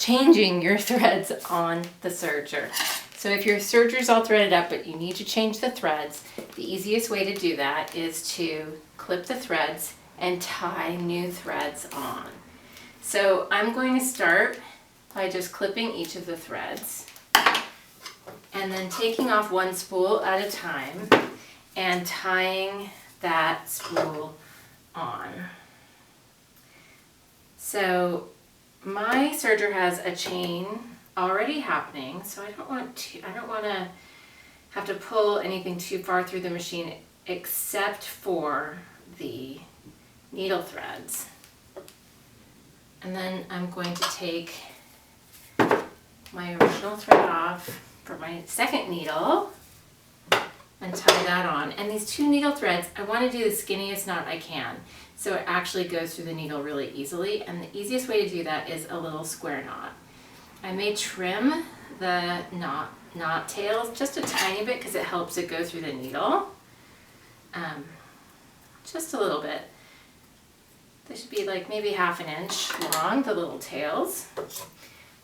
changing your threads on the serger. So if your serger's all threaded up but you need to change the threads, the easiest way to do that is to clip the threads and tie new threads on. So I'm going to start by just clipping each of the threads and then taking off one spool at a time and tying that spool on. So my serger has a chain already happening, so I don't want to have to pull anything too far through the machine except for the needle threads. And then I'm going to take my original thread off for my second needle and tie that on. And these two needle threads, I want to do the skinniest knot I can, so it actually goes through the needle really easily. And the easiest way to do that is a little square knot. I may trim the knot tails just a tiny bit because it helps it go through the needle. Just a little bit. They should be like maybe ½ an inch long, the little tails.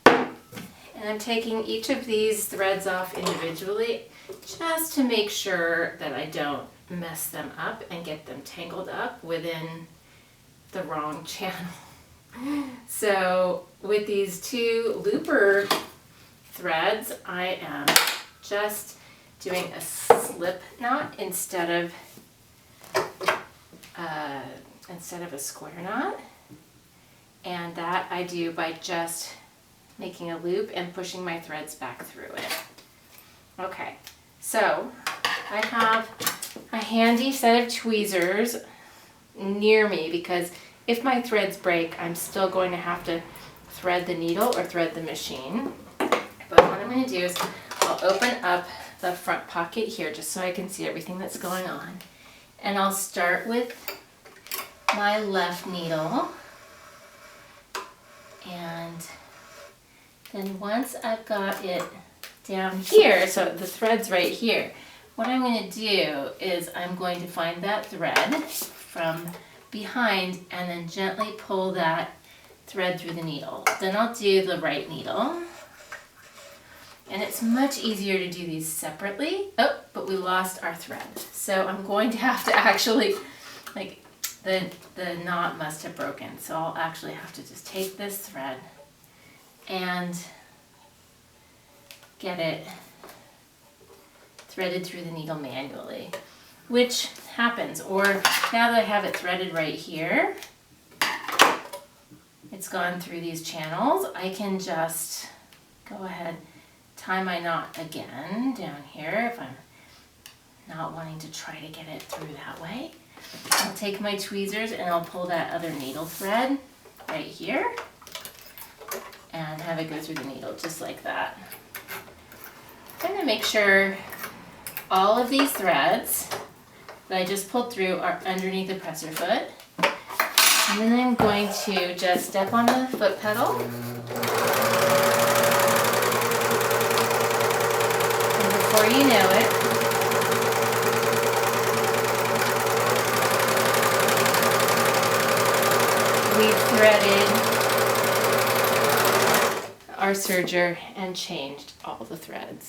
And I'm taking each of these threads off individually just to make sure that I don't mess them up and get them tangled up within the wrong channel. So with these two looper threads, I am just doing a slip knot instead of a square knot, and that I do by just making a loop and pushing my threads back through it. Okay, so I have a handy set of tweezers near me because if my threads break, I'm still going to have to thread the needle or thread the machine. But what I'm going to do is I'll open up the front pocket here just so I can see everything that's going on. And I'll start with my left needle. And then once I've got it down here, so the thread's right here, what I'm going to do is I'm going to find that thread from behind and then gently pull that thread through the needle. Then I'll do the right needle. And it's much easier to do these separately. Oh, but we lost our thread. So I'm going to have to actually, like, the knot must have broken. So I'll actually have to just take this thread and get it threaded through the needle manually, which happens. Or now that I have it threaded right here, it's gone through these channels, I can just go ahead, tie my knot again down here if I'm not wanting to try to get it through that way. I'll take my tweezers and I'll pull that other needle thread right here and have it go through the needle just like that. I'm going to make sure all of these threads that I just pulled through are underneath the presser foot. And then I'm going to just step on the foot pedal. And before you know it, we've threaded our serger and changed all the threads.